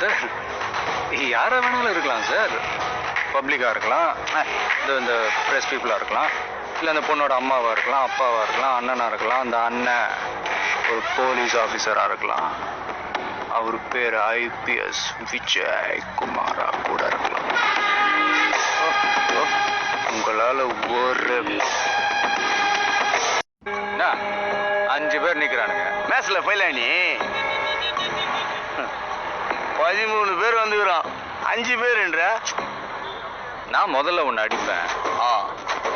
Sir, யாரா வேணாலும் இருக்கலாம் சார். பப்ளிக்கா இருக்கலாம், இந்த ப்ரெஸ் பீப்புளா இருக்கலாம், இல்லை அந்த பொண்ணோட அம்மாவா இருக்கலாம், அப்பாவா இருக்கலாம், அண்ணனா இருக்கலாம். அந்த அண்ணன் ஒரு போலீஸ் ஆஃபீஸரா இருக்கலாம். அவர் பேர் ஐபிஎஸ் விஜய் குமாரா கூட இருக்கலாம். உங்களால ஒரு 5 பேர் நிக்கிறானுங்க மேட்ச்ல ஃபெயில் ஆனி 13 பேர் வந்துக்கிறான். 5 பேருன்ற நான் முதல்ல ஒன்னு அடிப்பேன்.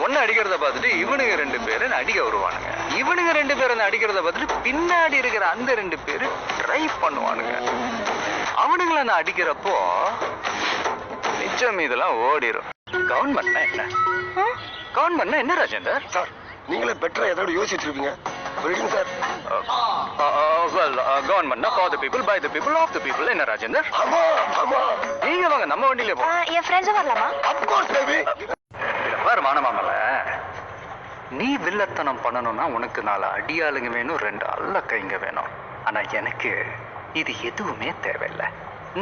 ஒன்னு அடிக்கிறத பார்த்துட்டு இவனுங்க 2 பேரு அடிக்க வருவானுங்க. இவனுங்க 2 பேர் அடிக்கிறத பார்த்துட்டு பின்னாடி இருக்கிற அந்த 2 பேரு ட்ரை பண்ணுவானுங்க. அவனுங்களை நான் அடிக்கிறப்போ நிச்சயம் இதெல்லாம் ஓடிரும். கவர்மெண்ட்னா என்ன? கவர்மெண்ட்னா என்ன ராஜேந்தர்? சார் நீங்களே பெட்டரா ஏதாவது யோசிச்சிருப்பீங்க சார். கவர்மெண்ட்னா for the people, by the people, of the people. என்ன ராஜேந்தர்? ஆமா ஆமா. நீங்க வாங்க, நம்ம வண்டியிலே போ. என் ஃப்ரெண்ட்ஸும் வரலாமா? Of course baby. பாரு மானமாமல, நீ வில்லத்தனம் பண்ணணும்னா உனக்கு 4 அடியாளுங்க வேணும், 2 அல்ல கைங்க வேணும். ஆனா எனக்கு இது எதுவுமே தேவையில்லை.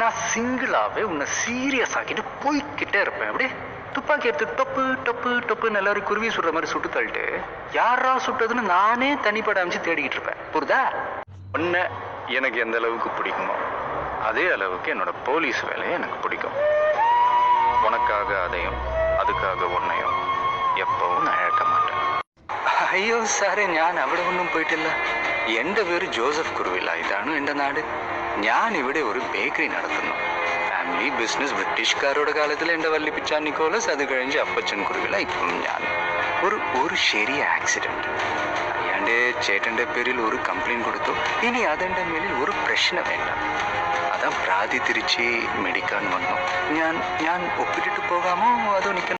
நான் சிங்கிளாவே உன்னை சீரியஸ் ஆக்கிட்டு போய்கிட்டே இருப்பேன். அப்படி துப்பாக்கி எடுத்து டொப்பு டொப்பு டொப்புன்னு எல்லாரும் குருவி சுடுற மாதிரி சுட்டு தள்ளிட்டு யாரா சுட்டதுன்னு நானே தனிப்பட அமைச்சு தேடிக்கிட்டு இருப்பேன். புரியுதா? ஒன்னு எனக்கு எந்த அளவுக்கு பிடிக்குமோ அதே அளவுக்கு என்னோட போலீஸ் வேலையை எனக்கு பிடிக்கும். உனக்காக அதையும் அதுக்காக உன்னையும் எப்பவும் நான் இழக்க മാറ്റേൻ. അയ്യോ സാറേ, ഞാൻ അവിടെ ഒന്നും പോയിട്ടില്ല. എൻ്റെ പേര് ജോസഫ് കുറുവില്ല. ഇതാണ് എൻ്റെ നാട്. ഞാൻ ഇവിടെ ഒരു ബേക്കറി നടത്തുന്നു. ഫാമിലി ബിസിനസ് ബ്രിട്ടീഷുകാരുടെ കാലത്തിൽ എൻ്റെ വല്ലിപ്പിച്ചാൻ നിക്കോളസ്, അത് കഴിഞ്ഞ് അപ്പച്ചൻ കുറുവില്ല, ഇപ്പം ഞാൻ. ഒരു ചെറിയ ആക്സിഡന്റ്. അയാളുടെ ചേട്ടൻ്റെ പേരിൽ ഒരു കംപ്ലൈൻറ്റ് കൊടുത്തു. ഇനി അതിൻ്റെ മേലിൽ ഒരു പ്രശ്നം വേണ്ട. അതാ പ്രാതി തിരിച്ച് മെഡിക്കാൻ വന്നു. ഞാൻ ഒപ്പിട്ടിട്ട് പോകാമോ അതോ നിൽക്കണം?